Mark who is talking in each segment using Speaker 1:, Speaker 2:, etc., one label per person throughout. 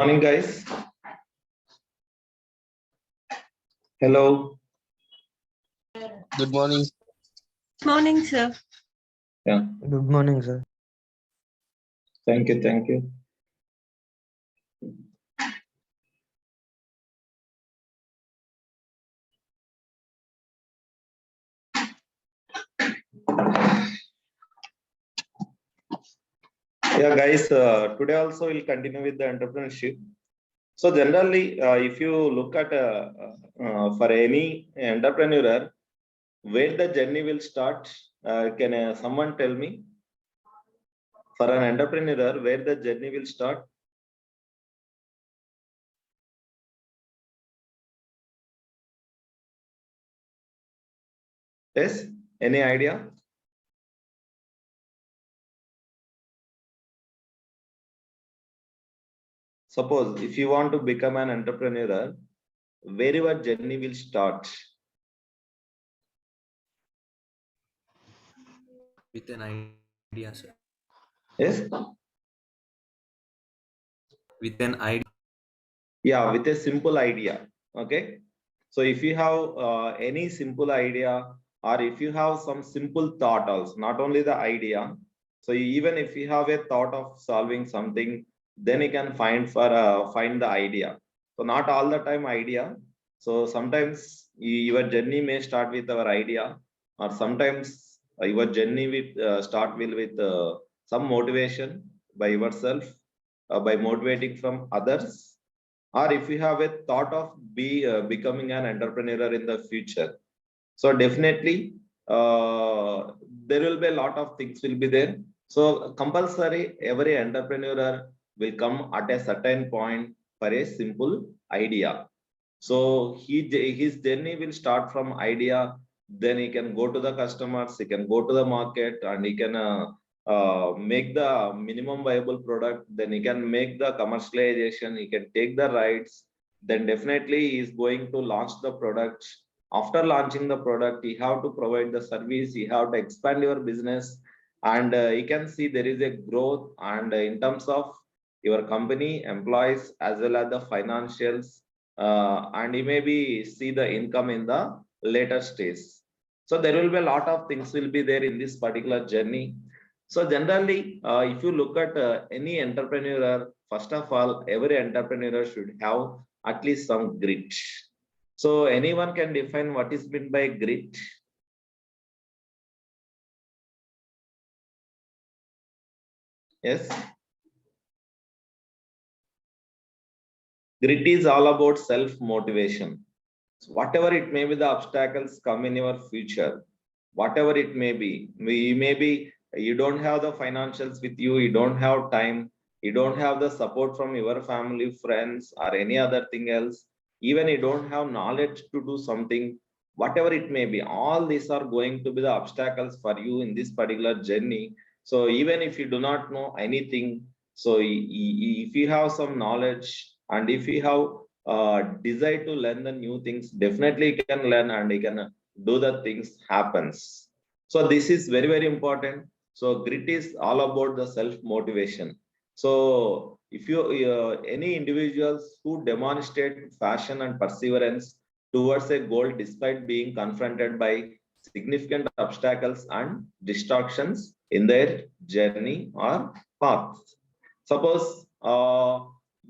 Speaker 1: Morning, guys. Hello.
Speaker 2: Good morning.
Speaker 3: Morning, sir.
Speaker 1: Yeah.
Speaker 2: Good morning, sir.
Speaker 1: Thank you. Thank you. Yeah, guys. Today also we'll continue with the entrepreneurship. So generally, if you look at for any entrepreneur, where the journey will start, can someone tell me? For an entrepreneur, where the journey will start? Yes. Any idea? Suppose if you want to become an entrepreneur, where your journey will start?
Speaker 4: With an idea, sir.
Speaker 1: Yes.
Speaker 4: With an idea.
Speaker 1: Yeah, with a simple idea. Okay. So if you have any simple idea, or if you have some simple thought also, not only the idea. So even if you have a thought of solving something, then you can find the idea. So not all the time idea. So sometimes your journey may start with our idea, or sometimes your journey with start will with some motivation by yourself, by motivating from others, or if you have a thought of becoming an entrepreneur in the future. So definitely there will be a lot of things will be there. So compulsory every entrepreneur will come at a certain point for a simple idea. So his journey will start from idea, then he can go to the customers, he can go to the market, and he can make the minimum viable product, then he can make the commercialization, he can take the rights, then definitely he is going to launch the product. After launching the product, you have to provide the service, you have to expand your business, and you can see there is a growth, and in terms of your company employees as well as the financials, and you maybe see the income in the later stage. So there will be a lot of things will be there in this particular journey. So generally, if you look at any entrepreneur, first of all, every entrepreneur should have at least some grit. So anyone can define what is meant by grit? Yes. Grit is all about self motivation. So whatever it may be, the obstacles come in your future, whatever it may be, maybe you don't have the financials with you, you don't have time, you don't have the support from your family, friends, or any other thing else, even you don't have knowledge to do something, whatever it may be, all these are going to be the obstacles for you in this particular journey. So even if you do not know anything, so if you have some knowledge, and if you have desire to learn the new things, definitely you can learn and you can do the things happens. So this is very, very important. So grit is all about the self motivation. So if you any individuals who demonstrate passion and perseverance towards a goal despite being confronted by significant obstacles and distractions in their journey or path. Suppose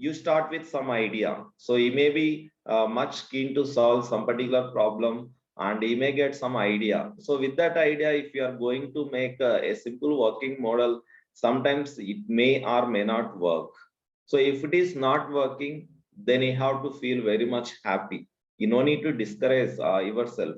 Speaker 1: you start with some idea. So you may be much keen to solve some particular problem, and you may get some idea. So with that idea, if you are going to make a simple working model, sometimes it may or may not work. So if it is not working, then you have to feel very much happy. You no need to discourage yourself.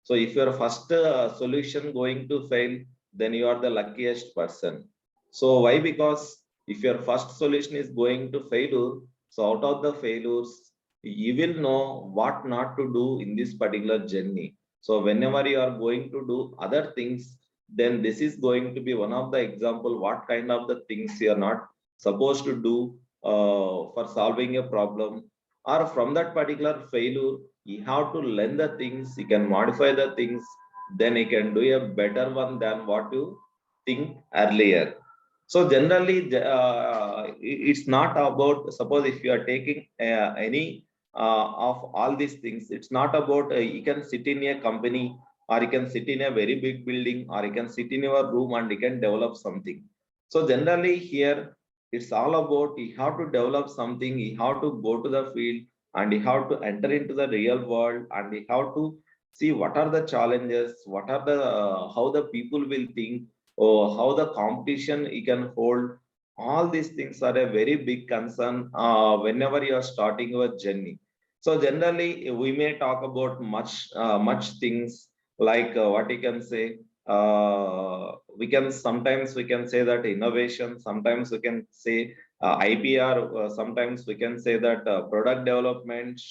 Speaker 1: So if your first solution going to fail, then you are the luckiest person. So why? Because if your first solution is going to failure, so out of the failures, you will know what not to do in this particular journey. So whenever you are going to do other things, then this is going to be one of the example what kind of the things you are not supposed to do for solving a problem, or from that particular failure you have to learn the things, you can modify the things, then you can do a better one than what you think earlier. So generally, it's not about, suppose if you are taking any of all these things, it's not about you can sit in a company, or you can sit in a very big building, or you can sit in your room and you can develop something. So generally here, it's all about you have to develop something, you have to go to the field, and you have to enter into the real world, and you have to see what are the challenges, what are the how the people will think, or how the competition you can hold. All these things are a very big concern whenever you are starting your journey. So generally we may talk about much things, like what you can say, we can sometimes we can say that innovation, sometimes we can say IPR, sometimes we can say that product development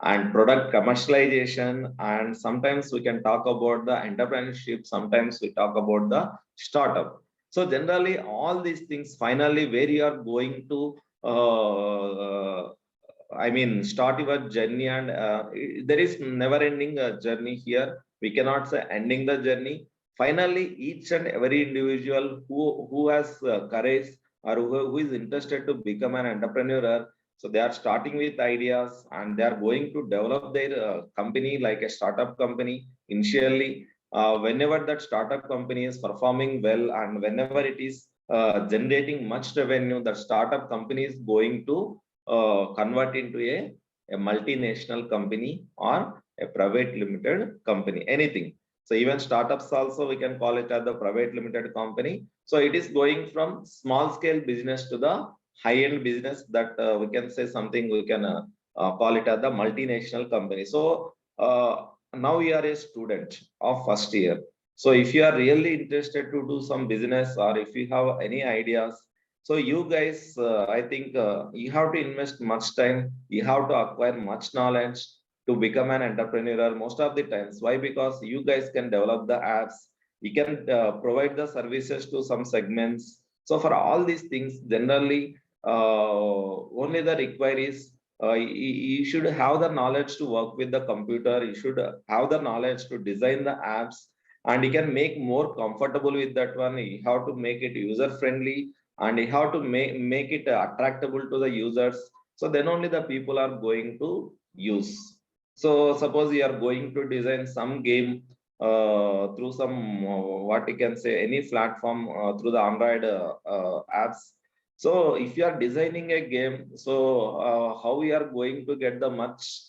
Speaker 1: and product commercialization, and sometimes we can talk about the entrepreneurship, sometimes we talk about the startup. So generally all these things, finally where you are going to I mean start your journey, and there is never ending journey here. We cannot say ending the journey. Finally each and every individual who has courage, or who is interested to become an entrepreneur, so they are starting with ideas, and they are going to develop their company like a startup company initially. Whenever that startup company is performing well, and whenever it is generating much revenue, the startup company is going to convert into a multinational company or a private limited company, anything. So even startups also we can call it as the private limited company. So it is going from small scale business to the high end business, that we can say something, we can call it as the multinational company. So now you are a student of first year. So if you are really interested to do some business, or if you have any ideas, so you guys, I think you have to invest much time, you have to acquire much knowledge to become an entrepreneur most of the times. Why? Because you guys can develop the apps, you can provide the services to some segments. So for all these things, generally, only the require is you should have the knowledge to work with the computer, you should have the knowledge to design the apps, and you can make more comfortable with that one. You have to make it user friendly, and you have to make it attractable to the users. So then only the people are going to use. So suppose you are going to design some game through some what you can say, any platform through the Android apps. So if you are designing a game, so how we are going to get the much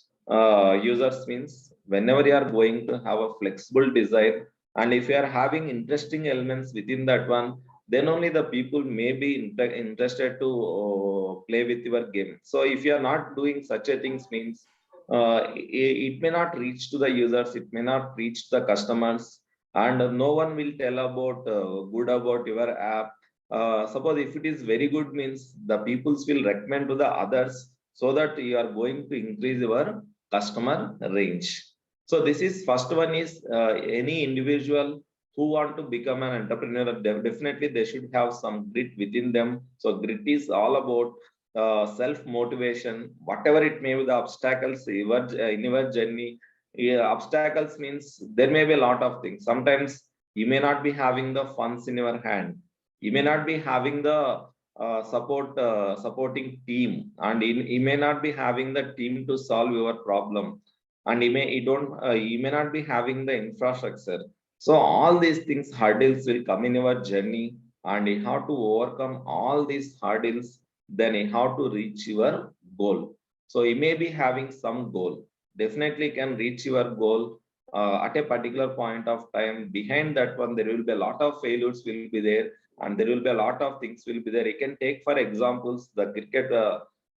Speaker 1: users means, whenever you are going to have a flexible design, and if you are having interesting elements within that one, then only the people may be interested to play with your game. So if you are not doing such a things means, it may not reach to the users, it may not reach the customers, and no one will tell about good about your app. Suppose if it is very good means, the peoples will recommend to the others, so that you are going to increase your customer range. So this is first one is any individual who want to become an entrepreneur, definitely they should have some grit within them. So grit is all about self motivation, whatever it may be the obstacles in your journey. Yeah, obstacles means there may be a lot of things. Sometimes you may not be having the funds in your hand, you may not be having the supporting team, and you may not be having the team to solve your problem, and you may not be having the infrastructure. So all these things, hurdles will come in your journey, and you have to overcome all these hurdles, then you have to reach your goal. So you may be having some goal, definitely can reach your goal at a particular point of time. Behind that one, there will be a lot of failures will be there, and there will be a lot of things will be there. You can take for examples the cricket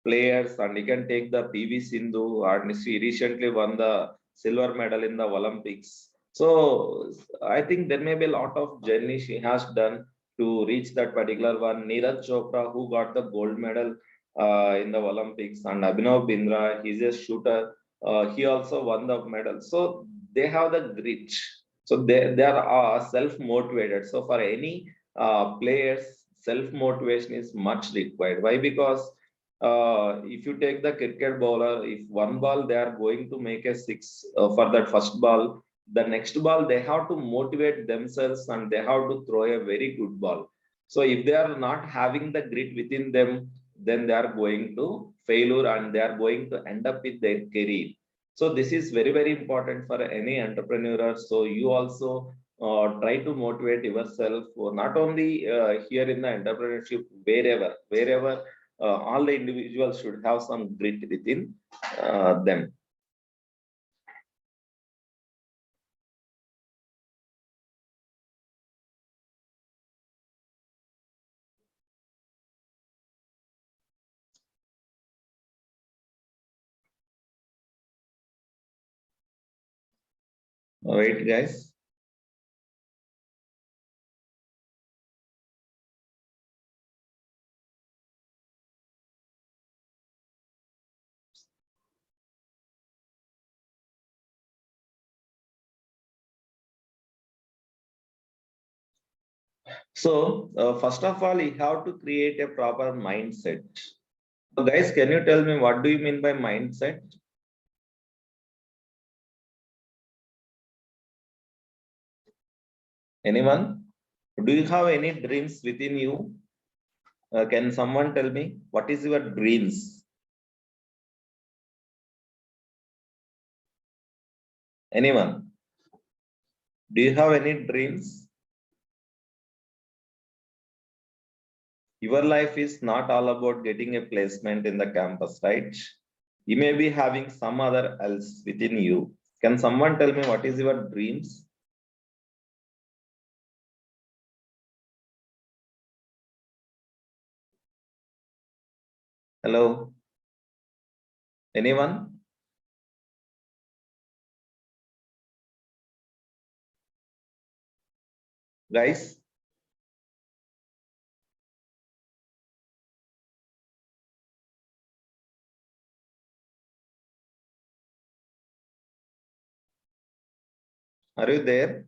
Speaker 1: players, and you can take the PV Sindhu, and she recently won the silver medal in the Olympics. So I think there may be a lot of journey she has done to reach that particular one. Neeraj Chopra, who got the gold medal in the Olympics, and Abhinav Bindra, he's a shooter. He also won the medal. So they have the grit. So they are self-motivated. So for any players, self-motivation is much required. Why? Because if you take the cricket bowler, if one ball they are going to make a six for that first ball, the next ball they have to motivate themselves, and they have to throw a very good ball. So if they are not having the grit within them, then they are going to failure and they are going to end up with their career. So this is very, very important for any entrepreneur. So you also try to motivate yourself, not only here in the entrepreneurship, wherever all the individuals should have some grit within them. Wait, guys. So, first of all, you have to create a proper mindset. So, guys, can you tell me what do you mean by mindset? Anyone? Do you have any dreams within you? Can someone tell me what is your dreams? Anyone? Do you have any dreams? Your life is not all about getting a placement in the campus, right? You may be having some other else within you. Can someone tell me what is your dreams? Hello? Anyone? Guys? Are you there?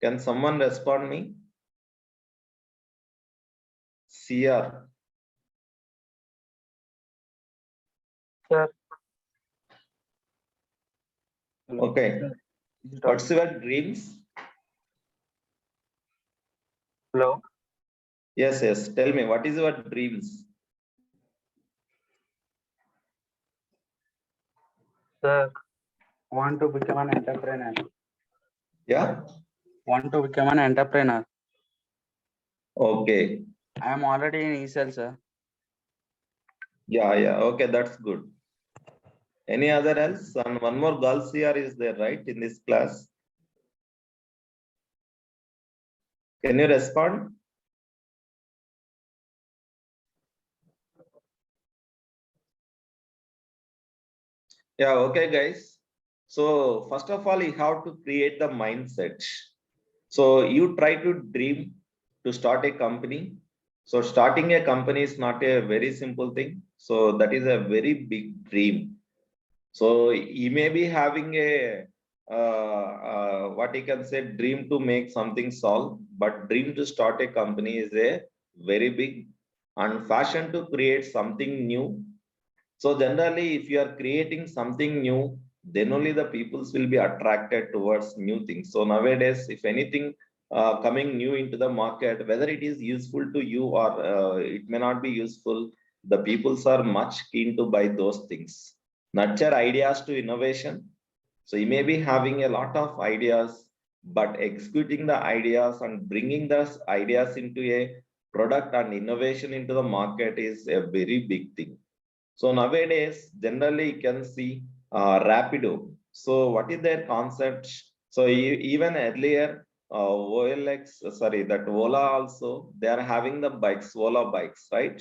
Speaker 1: Can someone respond me? CR.
Speaker 2: Sir.
Speaker 1: Okay. What's your dreams?
Speaker 2: Hello.
Speaker 1: Yes, yes. Tell me, what is your dreams?
Speaker 2: Sir, want to become an entrepreneur.
Speaker 1: Yeah.
Speaker 2: Want to become an entrepreneur.
Speaker 1: Okay.
Speaker 2: I am already in ESL, sir.
Speaker 1: Yeah, yeah. Okay, that's good. Any other else? And one more girl CR is there, right, in this class? Can you respond? Yeah, okay, guys. So first of all, you have to create the mindset. So you try to dream to start a company. So starting a company is not a very simple thing. So that is a very big dream. So you may be having a what you can say dream to make something solve, but dream to start a company is a very big and fashion to create something new. So generally, if you are creating something new, then only the peoples will be attracted towards new things. So nowadays, if anything coming new into the market, whether it is useful to you or it may not be useful, the peoples are much keen to buy those things. Nurture ideas to innovation. So you may be having a lot of ideas, but executing the ideas and bringing those ideas into a product and innovation into the market is a very big thing. So nowadays, generally you can see Rapido. So what is their concept? So even earlier, OLX, sorry, that Ola also, they are having the bikes, Ola bikes, right?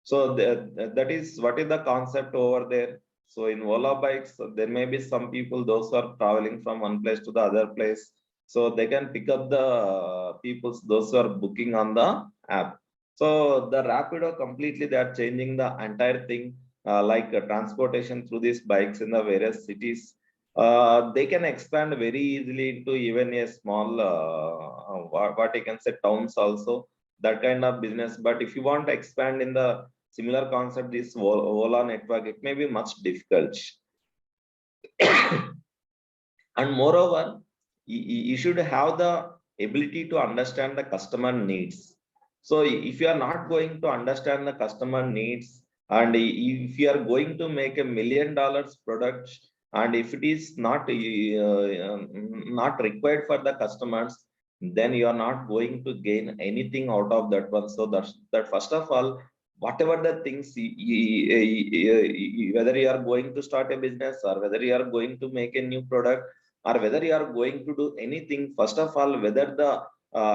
Speaker 1: So that is what is the concept over there. So in Ola bikes, there may be some people, those who are traveling from one place to the other place. So they can pick up the peoples, those who are booking on the app. So the Rapido completely, they are changing the entire thing, like transportation through these bikes in the various cities. They can expand very easily into even a small, what you can say, towns also, that kind of business. But if you want to expand in the similar concept is Ola network, it may be much difficult. And moreover, you should have the ability to understand the customer needs. So if you are not going to understand the customer needs, and if you are going to make $1 million product, and if it is not required for the customers, then you are not going to gain anything out of that one. So that first of all, whatever the things, whether you are going to start a business, or whether you are going to make a new product, or whether you are going to do anything, first of all, whether the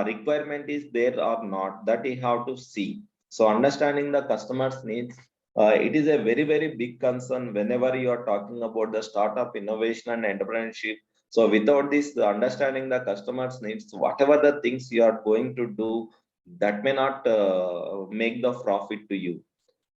Speaker 1: requirement is there or not, that you have to see. So understanding the customer's needs, it is a very, very big concern whenever you are talking about the startup innovation and entrepreneurship. So without this, the understanding the customer's needs, whatever the things you are going to do, that may not make the profit to you.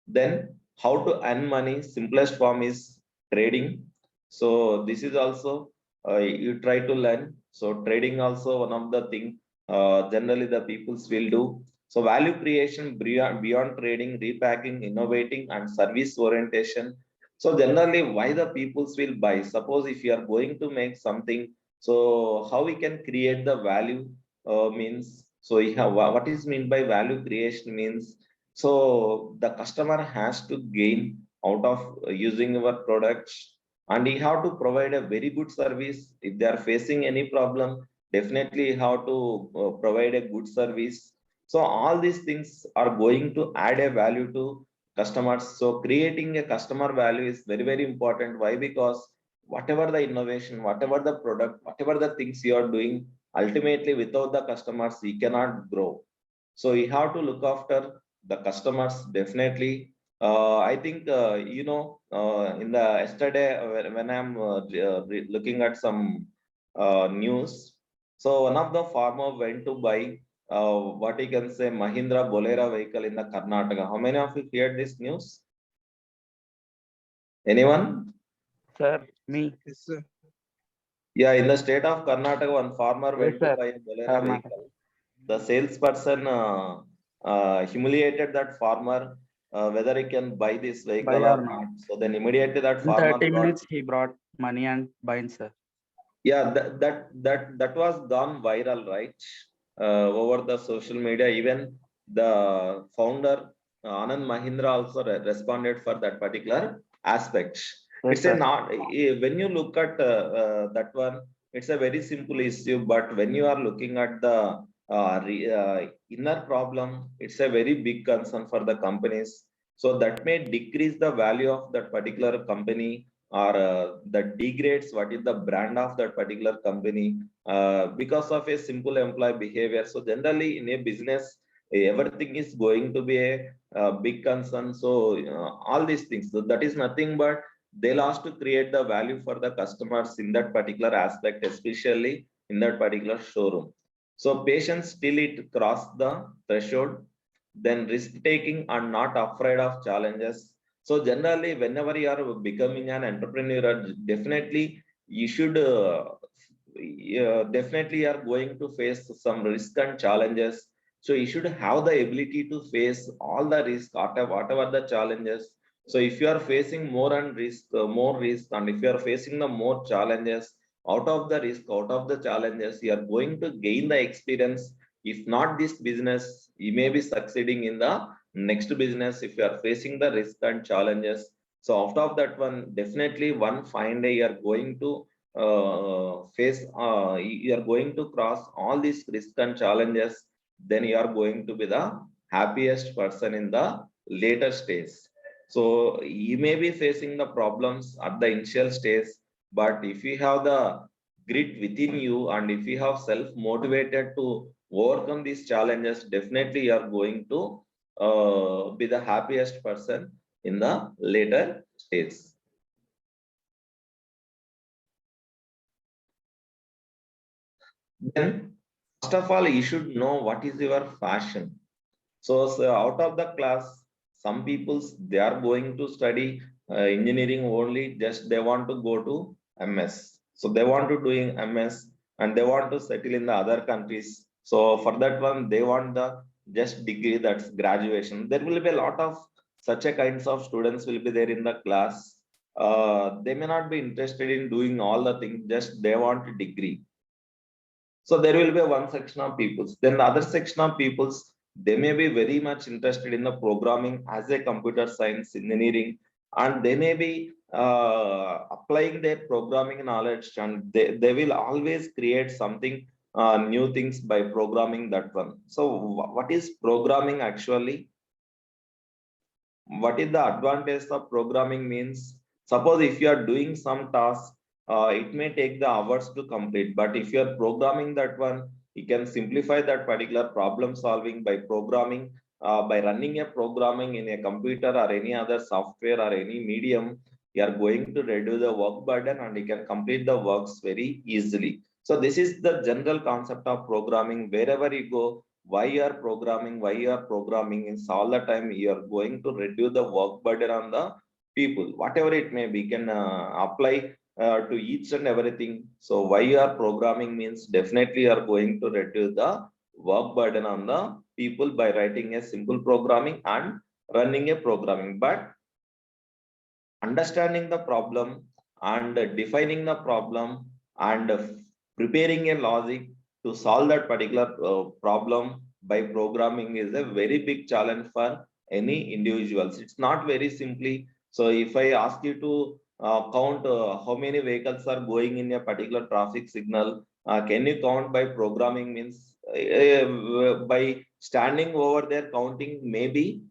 Speaker 1: Then how to earn money, simplest form is trading. So this is also, you try to learn. So trading also one of the thing, generally the peoples will do. So value creation beyond trading, repacking, innovating, and service orientation. So generally why the peoples will buy, suppose if you are going to make something, so how we can create the value, means, so you have, what is mean by value creation means, so the customer has to gain out of using our products, and you have to provide a very good service. If they are facing any problem, definitely you have to provide a good service. So all these things are going to add a value to customers. So creating a customer value is very, very important. Why? Because whatever the innovation, whatever the product, whatever the things you are doing, ultimately without the customers you cannot grow. So you have to look after the customers, definitely. I think, in the yesterday, when I'm looking at some news, so one of the farmer went to buy, what you can say, Mahindra Bolero vehicle in the Karnataka. How many of you heard this news? Anyone?
Speaker 2: Sir, me.
Speaker 5: Yes, sir.
Speaker 1: Yeah, in the state of Karnataka, one farmer
Speaker 2: Yes,
Speaker 1: went to
Speaker 2: sir.
Speaker 1: buy a Bolero
Speaker 2: Karnataka.
Speaker 1: vehicle. The salesperson humiliated that farmer, whether he can buy this vehicle
Speaker 2: Buy
Speaker 1: or
Speaker 2: or
Speaker 1: not.
Speaker 2: not.
Speaker 1: So then immediately that
Speaker 2: In
Speaker 1: farmer
Speaker 2: 30
Speaker 1: got,
Speaker 2: minutes, he brought money and buying, sir.
Speaker 1: yeah, that was gone viral, right? Over the social media. Even the founder, Anand Mahindra, also responded for that particular aspect.
Speaker 2: Yes,
Speaker 1: It's a
Speaker 2: sir.
Speaker 1: not, when you look at that one, it's a very simple issue. But when you are looking at the inner problem, it's a very big concern for the companies. So that may decrease the value of that particular company, or that degrades what is the brand of that particular company, because of a simple employee behavior. So generally in a business, everything is going to be a big concern. So all these things, so that is nothing but they'll ask to create the value for the customers in that particular aspect, especially in that particular showroom. So patience till it cross the threshold, then risk taking and not afraid of challenges. So generally, whenever you are becoming an entrepreneur, definitely you should, definitely are going to face some risk and challenges. So you should have the ability to face all the risk, whatever the challenges. So if you are facing more risk, and if you are facing the more challenges, out of the risk, out of the challenges, you are going to gain the experience. If not this business, you may be succeeding in the next business if you are facing the risk and challenges. So out of that one, definitely one fine day you are going to you are going to cross all these risks and challenges, then you are going to be the happiest person in the later stage. So you may be facing the problems at the initial stage, but if you have the grit within you, and if you have self motivated to overcome these challenges, definitely you are going to be the happiest person in the later stage. Then, first of all, you should know what is your passion. So out of the class, some people they are going to study engineering only. Just they want to go to MS. So they want to doing MS, and they want to settle in the other countries. So for that one, they want the just degree, that's graduation. There will be a lot of such a kinds of students will be there in the class. They may not be interested in doing all the things, just they want a degree. So there will be one section of peoples. Then the other section of peoples, they may be very much interested in the programming as a computer science engineering, and they may be applying their programming knowledge, and they will always create something new things by programming that one. So what is programming actually? What is the advantage of programming means? Suppose if you are doing some task, it may take the hours to complete, but if you are programming that one, you can simplify that particular problem solving by programming, by running a programming in a computer or any other software or any medium. You are going to reduce the work burden and you can complete the works very easily. So this is the general concept of programming. Wherever you go, why you are programming, is all the time you are going to reduce the work burden on the people, whatever it may be, can apply to each and everything. So why you are programming means definitely you are going to reduce the work burden on the people by writing a simple programming and running a programming. But understanding the problem and defining the problem and preparing a logic to solve that particular problem by programming is a very big challenge for any individuals. It's not very simply. So if I ask you to count how many vehicles are going in a particular traffic signal, can you count by programming means by standing over there counting maybe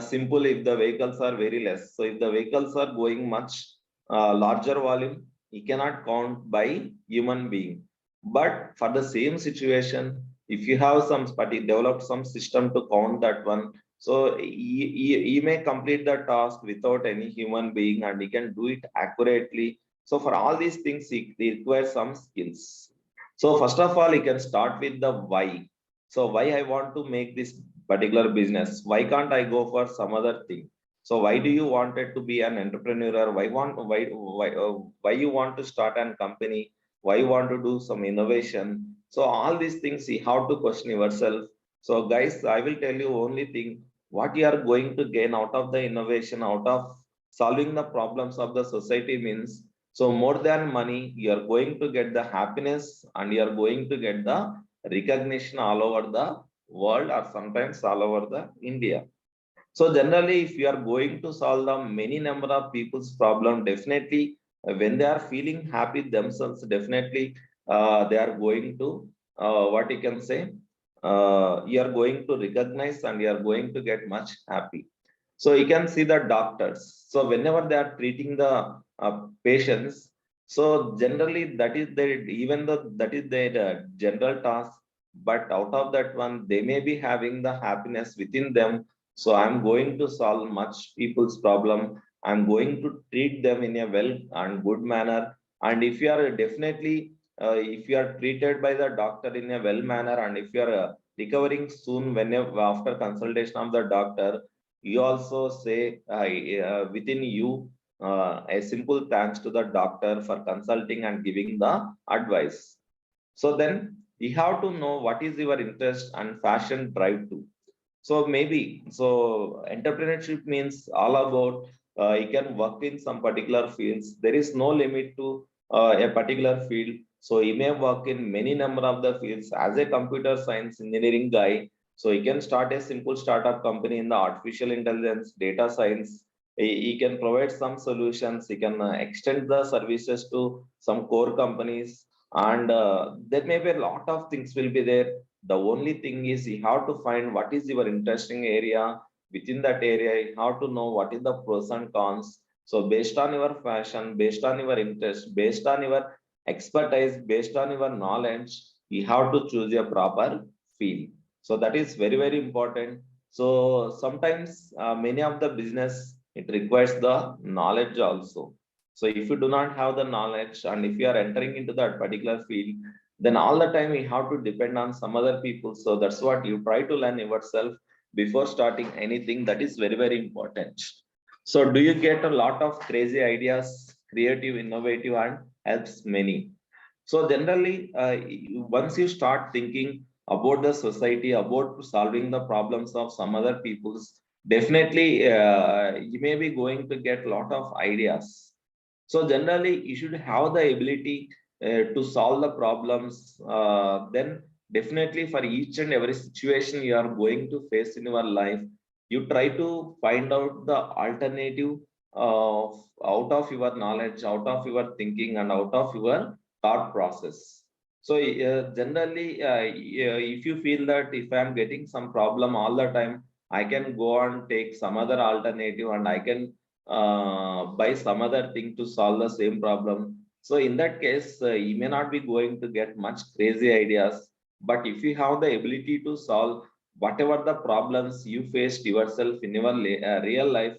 Speaker 1: simple if the vehicles are very less. So if the vehicles are going much larger volume, you cannot count by human being. But for the same situation, if you have some developed some system to count that one, so you may complete the task without any human being and you can do it accurately. So for all these things, it requires some skills. So first of all, you can start with the why. So why I want to make this particular business? Why can't I go for some other thing? So why do you wanted to be an entrepreneur? Why you want to start an company? Why you want to do some innovation? So all these things you have to question yourself. So guys, I will tell you only thing, what you are going to gain out of the innovation, out of solving the problems of the society means, so more than money, you are going to get the happiness and you are going to get the recognition all over the world or sometimes all over the India. So generally, if you are going to solve the many number of people's problem, definitely when they are feeling happy themselves, definitely they are going to what you can say, you are going to recognize and you are going to get much happy. So you can see the doctors. So whenever they are treating the patients, so generally that is their, even though that is their general task, but out of that one they may be having the happiness within them. So I'm going to solve much people's problem. I'm going to treat them in a well and good manner. And if you are definitely if you are treated by the doctor in a well manner, and if you are recovering soon when you, after consultation of the doctor, you also say within you a simple thanks to the doctor for consulting and giving the advice. So then you have to know what is your interest and passion drive to. So maybe, so entrepreneurship means all about you can work in some particular fields. There is no limit to a particular field. So you may work in many number of the fields as a computer science engineering guy. So you can start a simple startup company in the artificial intelligence, data science. You can provide some solutions. You can extend the services to some core companies, and there may be a lot of things will be there. The only thing is you have to find what is your interesting area. Within that area, you have to know what is the pros and cons. So based on your passion, based on your interest, based on your expertise, based on your knowledge, you have to choose a proper field. So that is very, very important. So sometimes many of the business, it requires the knowledge also. So if you do not have the knowledge and if you are entering into that particular field, then all the time you have to depend on some other people. So that's what you try to learn yourself before starting anything. That is very, very important. So do you get a lot of crazy ideas, creative, innovative, and helps many? So generally, once you start thinking about the society, about solving the problems of some other peoples, definitely you may be going to get a lot of ideas. So generally, you should have the ability to solve the problems. Then definitely for each and every situation you are going to face in your life, you try to find out the alternative out of your knowledge, out of your thinking, and out of your thought process. So generally, if you feel that if I am getting some problem all the time, I can go and take some other alternative and I can buy some other thing to solve the same problem. So in that case, you may not be going to get much crazy ideas. But if you have the ability to solve whatever the problems you faced yourself in your real life,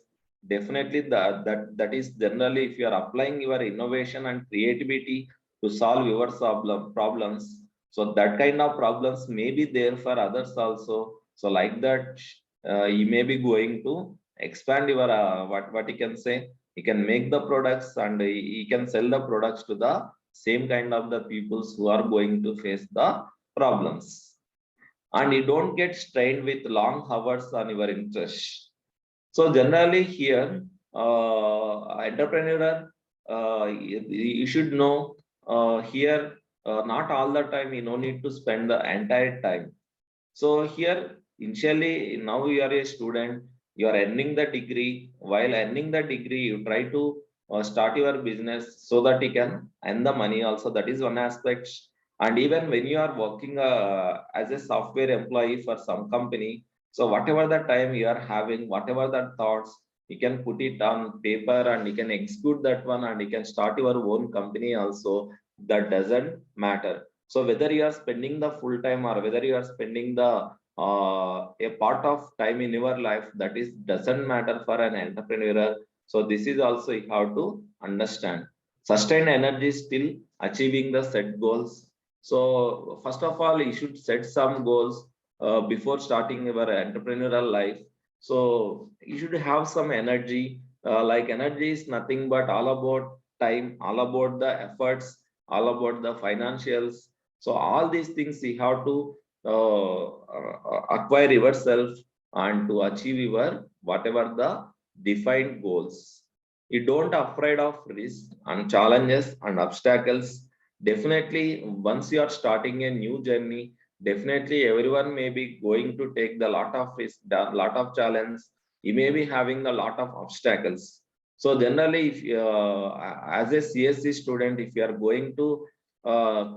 Speaker 1: definitely that is generally if you are applying your innovation and creativity to solve your problems. So that kind of problems may be there for others also. So like that, you may be going to expand your what you can say. You can make the products and you can sell the products to the same kind of the peoples who are going to face the problems, and you don't get strained with long hours on your interest. So generally here, entrepreneur, you should know here, not all the time, you no need to spend the entire time. So here, initially, now you are a student, you are earning the degree. While earning the degree, you try to start your business so that you can earn the money also. That is one aspect. And even when you are working as a software employee for some company, so whatever the time you are having, whatever the thoughts, you can put it on paper and you can execute that one and you can start your own company also. That doesn't matter. So whether you are spending the full time or whether you are spending the a part of time in your life, that is doesn't matter for an entrepreneur. So this is also you have to understand. Sustained energy is still achieving the set goals. So first of all, you should set some goals before starting your entrepreneurial life. So you should have some energy. Like energy is nothing but all about time, all about the efforts, all about the financials. So all these things you have to acquire yourself and to achieve your whatever the defined goals. You don't afraid of risk and challenges and obstacles. Definitely, once you are starting a new journey, definitely everyone may be going to take the lot of risk, the lot of challenge. You may be having a lot of obstacles. So generally, if as a CSC student, if you are going to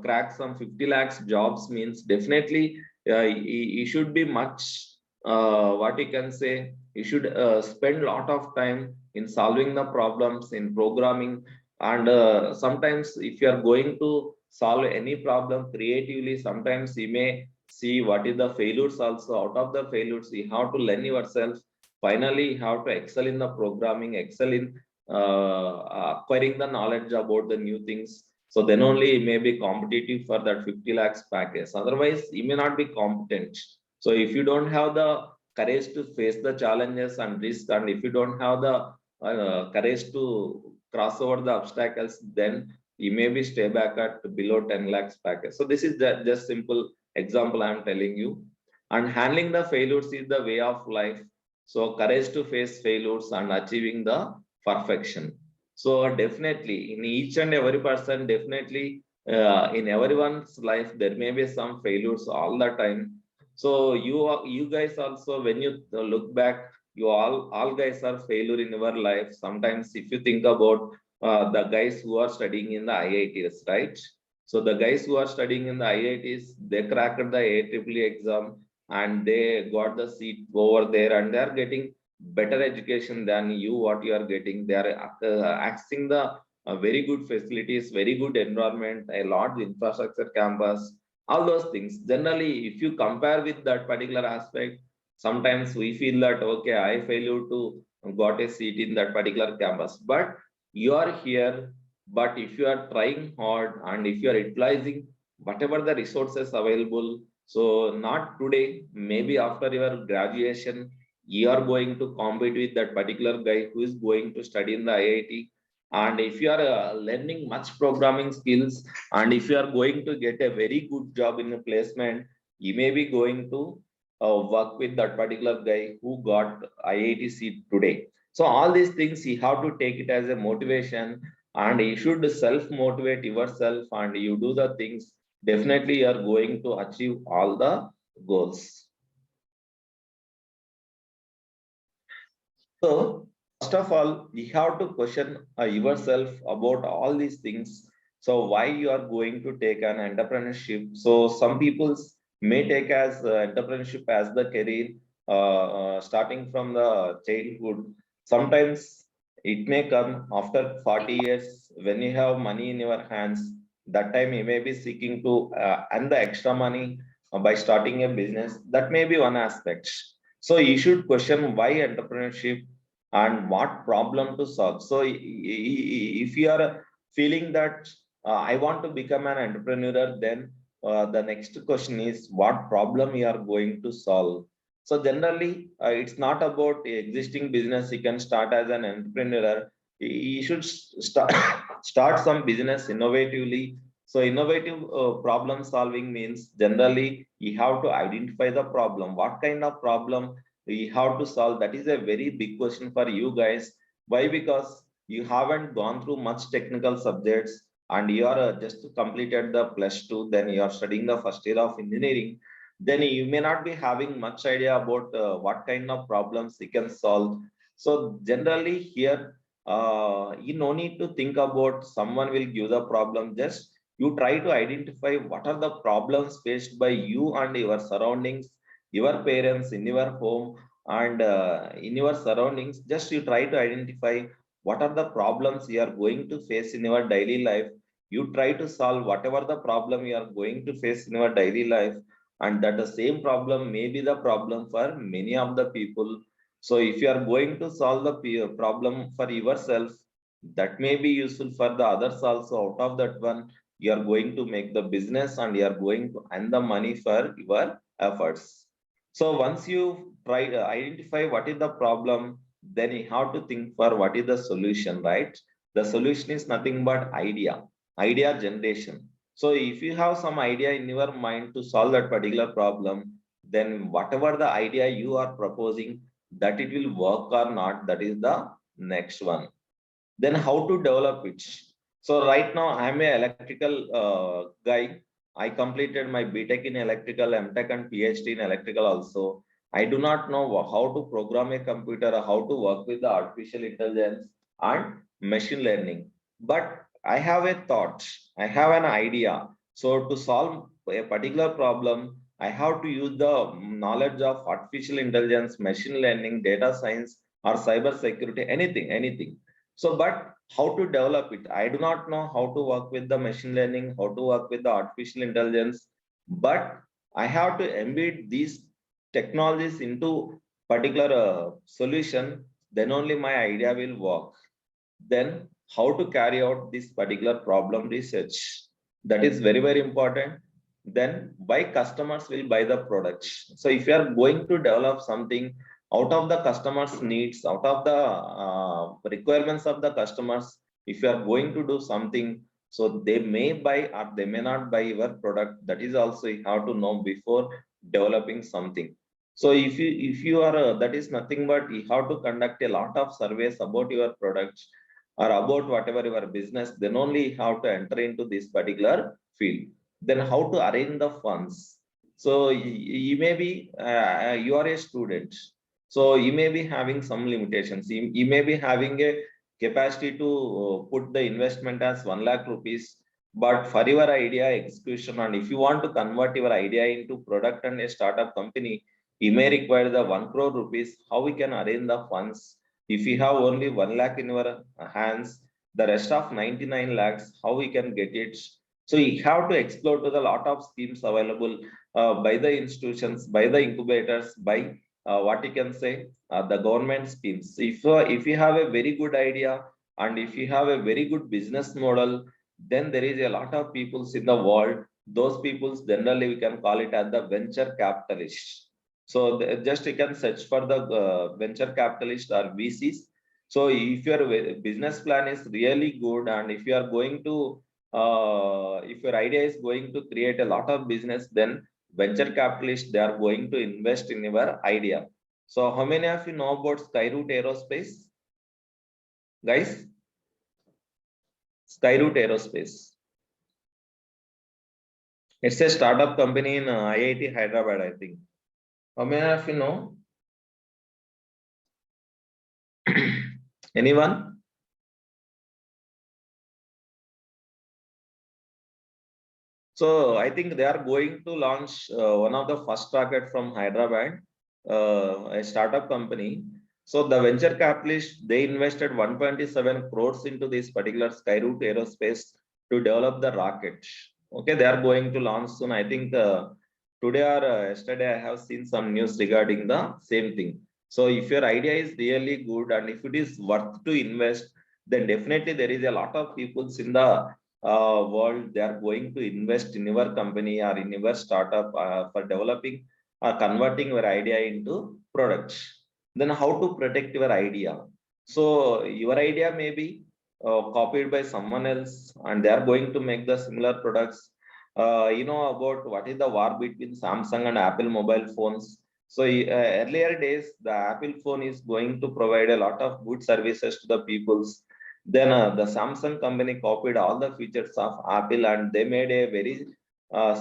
Speaker 1: crack some 50 lakhs jobs, means definitely you should be much what you can say. You should spend a lot of time in solving the problems in programming, and sometimes if you are going to solve any problem creatively, sometimes you may see what is the failures also. Out of the failures you have to learn yourself. Finally you have to excel in the programming, excel in acquiring the knowledge about the new things. So then only you may be competitive for that 50 lakhs package. Otherwise you may not be competent. So if you don't have the courage to face the challenges and risk, and if you don't have the courage to cross over the obstacles, then you may be stay back at below 10 lakhs package. So this is just simple example I am telling you. And handling the failures is the way of life. So courage to face failures and achieving the perfection. So definitely in each and every person, definitely in everyone's life, there may be some failures all the time. So you guys also, when you look back, you all guys are failure in your life. Sometimes if you think about the guys who are studying in the IITs, right? So the guys who are studying in the IITs, they cracked the IEEE exam and they got the seat over there, and they are getting better education than you what you are getting. They are accessing the very good facilities, very good environment, a large infrastructure campus, all those things. Generally, if you compare with that particular aspect, sometimes we feel that okay, I failed to got a seat in that particular campus, but you are here. But if you are trying hard and if you are utilizing whatever the resources available, so not today, maybe after your graduation, you are going to compete with that particular guy who is going to study in the IIT. And if you are learning much programming skills, and if you are going to get a very good job in a placement, you may be going to work with that particular guy who got IIT seat today. So all these things you have to take it as a motivation, and you should self motivate yourself, and you do the things, definitely you are going to achieve all the goals. So, first of all, you have to question yourself about all these things. So, why you are going to take an entrepreneurship? So, some people may take as entrepreneurship as the career, starting from the childhood. Sometimes it may come after 40 years when you have money in your hands. That time you may be seeking to earn the extra money by starting a business. That may be one aspect. So you should question why entrepreneurship and what problem to solve. So if you are feeling that I want to become an entrepreneur, then the next question is what problem you are going to solve. So generally, it's not about existing business. You can start as an entrepreneur. You should start start some business innovatively. So innovative problem solving means generally you have to identify the problem. What kind of problem we have to solve? That is a very big question for you guys. Why? Because you haven't gone through much technical subjects, and you are just completed the +2, then you are studying the first year of engineering. Then you may not be having much idea about what kind of problems you can solve. So generally here, you no need to think about someone will give the problem. Just you try to identify what are the problems faced by you and your surroundings, your parents, in your home, and in your surroundings. Just you try to identify what are the problems you are going to face in your daily life. You try to solve whatever the problem you are going to face in your daily life, and that the same problem may be the problem for many of the people. So if you are going to solve the problem for yourself, that may be useful for the others also. Out of that one, you are going to make the business, and you are going to earn the money for your efforts. So once you try to identify what is the problem, then you have to think for what is the solution, right? The solution is nothing but idea generation. So if you have some idea in your mind to solve that particular problem, then whatever the idea you are proposing, that it will work or not, that is the next one. Then how to develop it? So right now I'm a electrical guy. I completed my BTech in electrical, MTech and PhD in electrical also. I do not know how to program a computer or how to work with the artificial intelligence and machine learning, but I have a thought, I have an idea. So to solve a particular problem, I have to use the knowledge of artificial intelligence, machine learning, data science, or cyber security, anything. So, but how to develop it? I do not know how to work with the machine learning, how to work with the artificial intelligence, but I have to embed these technologies into particular solution. Then only my idea will work. Then how to carry out this particular problem research? That is very important. Then why customers will buy the products? So if you are going to develop something out of the customers needs, out of the requirements of the customers, if you are going to do something, so they may buy or they may not buy your product. That is also you have to know before developing something. So if you are that is nothing but you have to conduct a lot of surveys about your products or about whatever your business, then only you have to enter into this particular field. Then how to arrange the funds? So you may be you are a student, so you may be having some limitations. You may be having a capacity to put the investment as 1 lakh rupees, but for your idea execution, and if you want to convert your idea into product and a startup company, you may require the 1 crore rupees. How we can arrange the funds? If you have only 1 lakh in your hands, the rest of 99 lakhs, how we can get it? So you have to explore to the lot of schemes available by the institutions, by the incubators, by what you can say, the government schemes. If you have a very good idea, and if you have a very good business model, then there is a lot of peoples in the world. Those peoples generally we can call it as the venture capitalists. So just you can search for the venture capitalist or VCs. So if your business plan is really good, and if you are going to if your idea is going to create a lot of business, then venture capitalists, they are going to invest in your idea. So how many of you know about Skyroot Aerospace? Guys, Skyroot Aerospace. It's a startup company in IIT Hyderabad, I think. How many of you know? Anyone? So I think they are going to launch one of the first rocket from Hyderabad, a startup company. So the venture capitalists, they invested 127 crores into this particular Skyroot Aerospace to develop the rocket. Okay, they are going to launch soon. I think today or yesterday I have seen some news regarding the same thing. So if your idea is really good and if it is worth to invest, then definitely there is a lot of people in the world, they are going to invest in your company or in your startup for developing or converting your idea into products. Then how to protect your idea? So your idea may be copied by someone else and they are going to make the similar products. You know about what is the war between Samsung and Apple mobile phones. So earlier days, the Apple phone is going to provide a lot of good services to the peoples. Then the Samsung company copied all the features of Apple and they made a very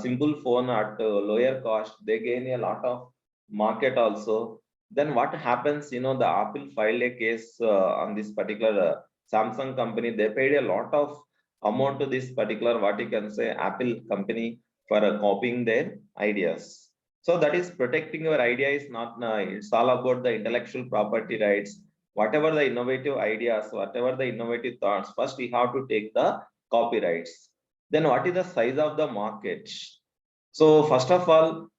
Speaker 1: simple phone at lower cost. They gain a lot of market also. Then what happens, you know, the Apple filed a case on this particular Samsung company. They paid a lot of amount to this particular, what you can say, Apple company for copying their ideas. So that is protecting your idea is not, it's all about the intellectual property rights. Whatever the innovative ideas, whatever the innovative thoughts, first we have to take the copyrights. Then what is the size of the market? So first of all,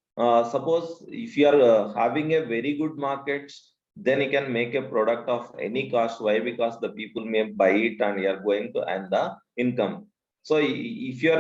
Speaker 1: suppose if you are having a very good market, then you can make a product of any cost. Why? Because the people may buy it and you are going to earn the income. So if your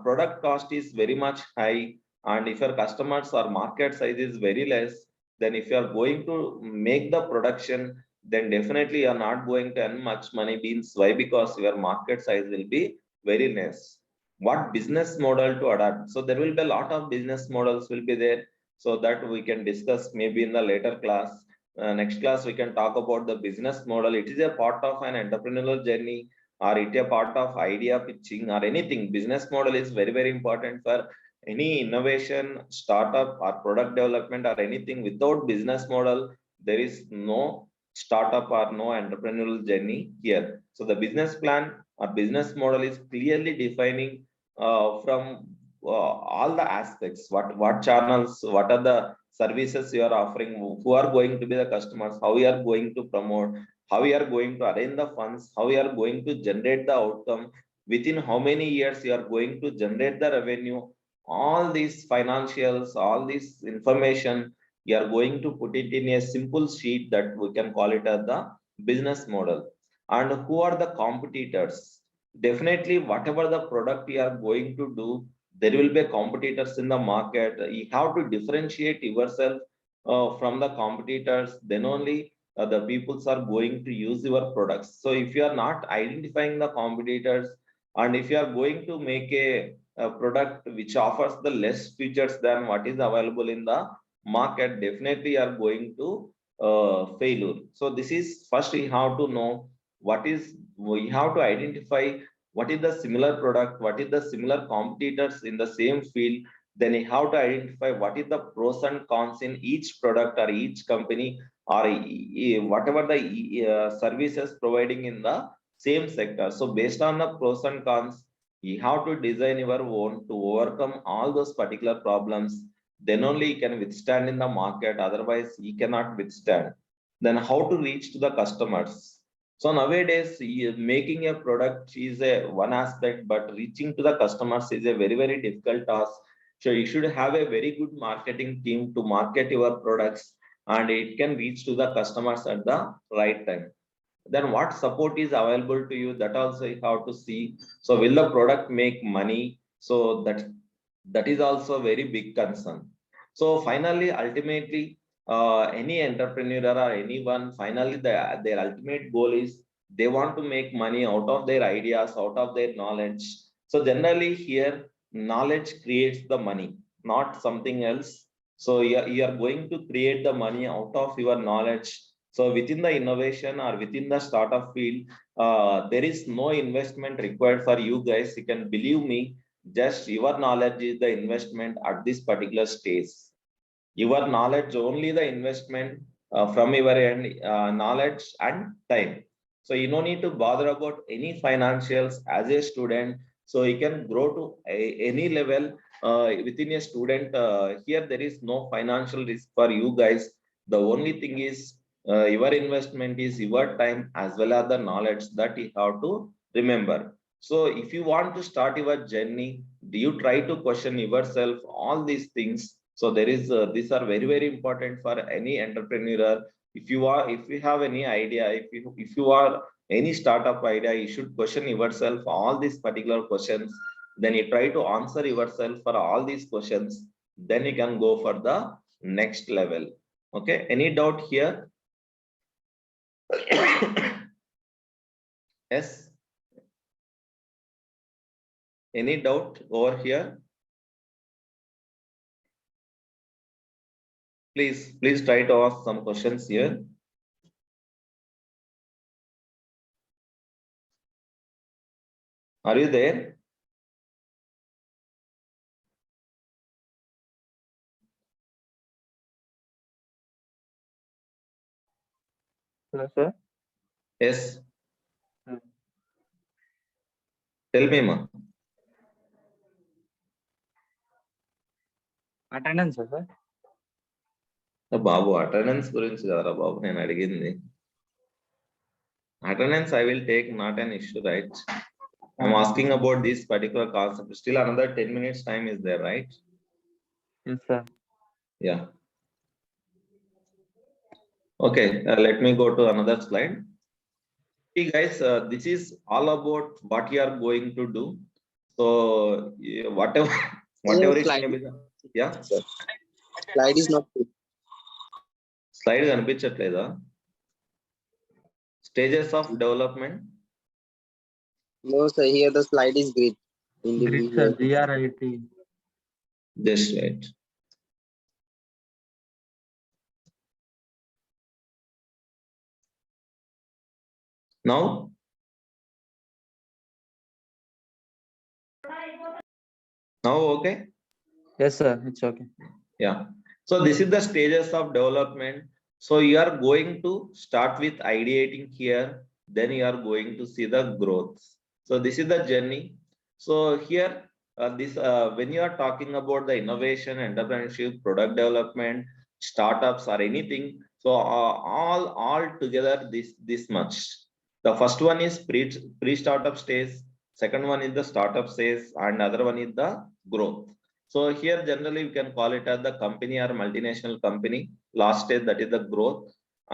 Speaker 1: product cost is very much high and if your customers or market size is very less, then if you are going to make the production, then definitely you are not going to earn much money. Means why? Because your market size will be very less. What business model to adapt? So there will be a lot of business models will be there, so that we can discuss maybe in the later class. Next class we can talk about the business model. It is a part of an entrepreneurial journey or it a part of idea pitching or anything. Business model is very, very important for any innovation, startup or product development or anything. Without business model, there is no startup or no entrepreneurial journey here. So the business plan or business model is clearly defining from all the aspects, what channels, what are the services you are offering, who are going to be the customers, how you are going to promote, how you are going to arrange the funds, how you are going to generate the outcome, within how many years you are going to generate the revenue. All these financials, all this information, you are going to put it in a simple sheet that we can call it as the business model. And who are the competitors? Definitely whatever the product you are going to do, there will be competitors in the market. You have to differentiate yourself from the competitors, then only the peoples are going to use your products. So if you are not identifying the competitors and if you are going to make a product which offers the less features than what is available in the market, definitely you are going to failure. So this is first we have to know what is, we have to identify what is the similar product, what is the similar competitors in the same field. Then you have to identify what is the pros and cons in each product or each company or whatever the services providing in the same sector. So based on the pros and cons, you have to design your own to overcome all those particular problems. Then only you can withstand in the market, otherwise you cannot withstand. Then how to reach to the customers? So nowadays, making a product is a one aspect, but reaching to the customers is a very, very difficult task. So you should have a very good marketing team to market your products and it can reach to the customers at the right time. Then what support is available to you, that also you have to see. So will the product make money? So that is also a very big concern. So finally, ultimately, any entrepreneur or anyone, finally, their ultimate goal is they want to make money out of their ideas, out of their knowledge. So generally here, knowledge creates the money. not something else. So you are going to create the money out of your knowledge. So within the innovation or within the startup field, there is no investment required for you guys. You can believe me, just your knowledge is the investment at this particular stage. Your knowledge only the investment from your end, knowledge and time. So you don't need to bother about any financials as a student. So you can grow to any level within a student. Here there is no financial risk for you guys. The only thing is your investment is your time as well as the knowledge that you have to remember. So if you want to start your journey, do you try to question yourself all these things? So there is these are very very important for any entrepreneur. If you have any idea, if you are any startup idea, you should question yourself all these particular questions. Then you try to answer yourself for all these questions. Then you can go for the next level. Okay. Any doubt here? Yes. Any doubt over here? Please try to ask some questions here. Are you there?
Speaker 2: Hello, sir.
Speaker 1: Yes.
Speaker 2: Hmm.
Speaker 1: Tell me, ma.
Speaker 2: Attendance, sir.
Speaker 1: Babu attendance గురించి కదరా బాబు నేను అడిగింది. Attendance I will take, not an issue, right? I'm asking about this particular concept. Still another 10 minutes time is there, right?
Speaker 2: Yes, sir.
Speaker 1: Yeah. Okay, let me go to another slide. See guys, this is all about what you are going to do. So whatever it may be. Yeah.
Speaker 5: Slide is not good.
Speaker 1: Slide కనిపించట్లేదా? Stages of development.
Speaker 5: No, sir. Here the slide is grid.
Speaker 2: Grid, sir. GRIT.
Speaker 1: Just right. Now okay.
Speaker 2: Yes, sir. It's okay.
Speaker 1: Yeah. So this is the stages of development. So you are going to start with ideating here, then you are going to see the growth. So this is the journey. So here, when you are talking about the innovation, entrepreneurship, product development, startups or anything, so all together this much. The first one is pre-startup stage, second one is the startup stage, and other one is the growth. So here generally we can call it as the company or multinational company. Last stage, that is the growth.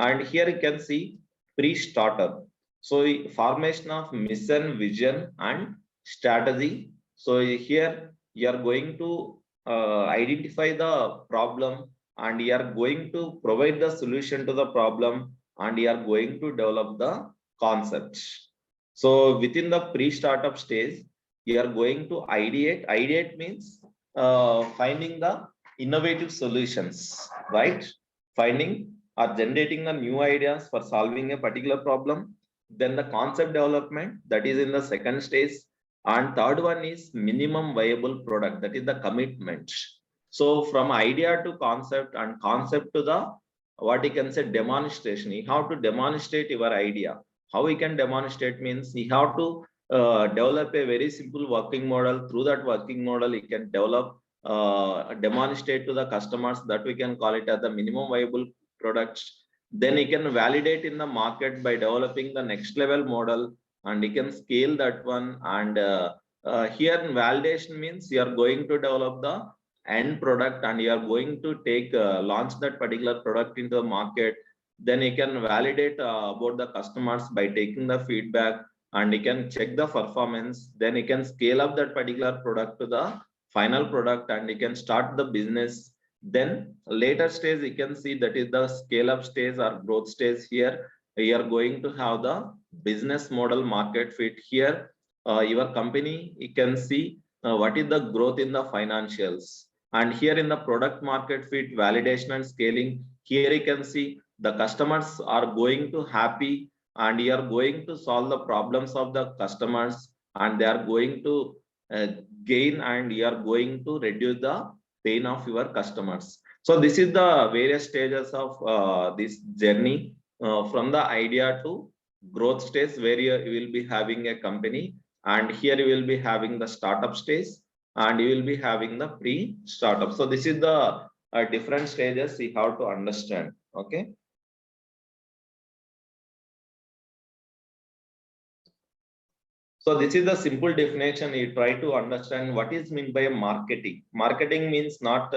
Speaker 1: And here you can see pre-startup. So formation of mission, vision and strategy. So here you are going to identify the problem and you are going to provide the solution to the problem and you are going to develop the concepts. So within the pre-startup stage, you are going to ideate. Ideate means finding the innovative solutions, right? Finding or generating the new ideas for solving a particular problem. Then the concept development, that is in the second stage. And third one is minimum viable product, that is the commitment. So from idea to concept and concept to the what you can say demonstration. You have to demonstrate your idea. How we can demonstrate means you have to develop a very simple working model. Through that working model, you can develop, demonstrate to the customers, that we can call it as the minimum viable products. Then you can validate in the market by developing the next level model, and you can scale that one. And here validation means you are going to develop the end product and you are going to take launch that particular product into the market. Then you can validate about the customers by taking the feedback and you can check the performance. Then you can scale up that particular product to the final product and you can start the business. Then later stage you can see, that is the scale up stage or growth stage. Here you are going to have the business model market fit. Here your company, you can see what is the growth in the financials. And here in the product market fit, validation and scaling, here you can see the customers are going to happy and you are going to solve the problems of the customers and they are going to gain and you are going to reduce the pain of your customers. So this is the various stages of this journey from the idea to growth stage where you will be having a company, and here you will be having the startup stage and you will be having the pre-startup. So this is the different stages you have to understand. Okay. So this is the simple definition. You try to understand what is meant by marketing. Marketing means not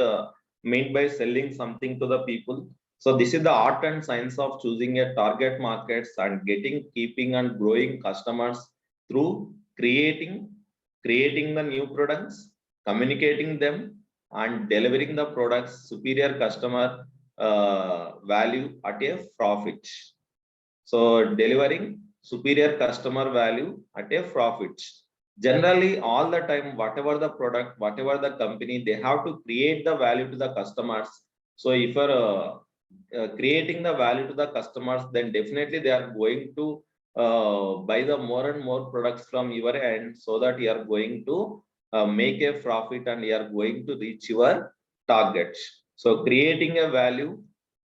Speaker 1: meant by selling something to the people. So this is the art and science of choosing a target markets and getting, keeping and growing customers through creating the new products, communicating them and delivering the products superior customer value at a profit. So delivering superior customer value at a profit. Generally, all the time, whatever the product, whatever the company, they have to create the value to the customers. So if you're creating the value to the customers, then definitely they are going to buy the more and more products from your end, so that you are going to make a profit and you are going to reach your targets. So creating a value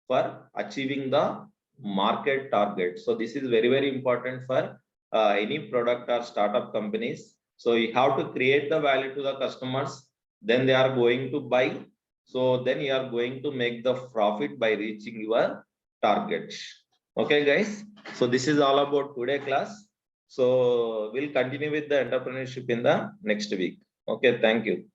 Speaker 1: for achieving the market target. So this is very, very important for any product or startup companies. So you have to create the value to the customers, then they are going to buy. So then you are going to make the profit by reaching your targets. Okay, guys. So this is all about today class. So we'll continue with the entrepreneurship in the next week. Okay, thank you.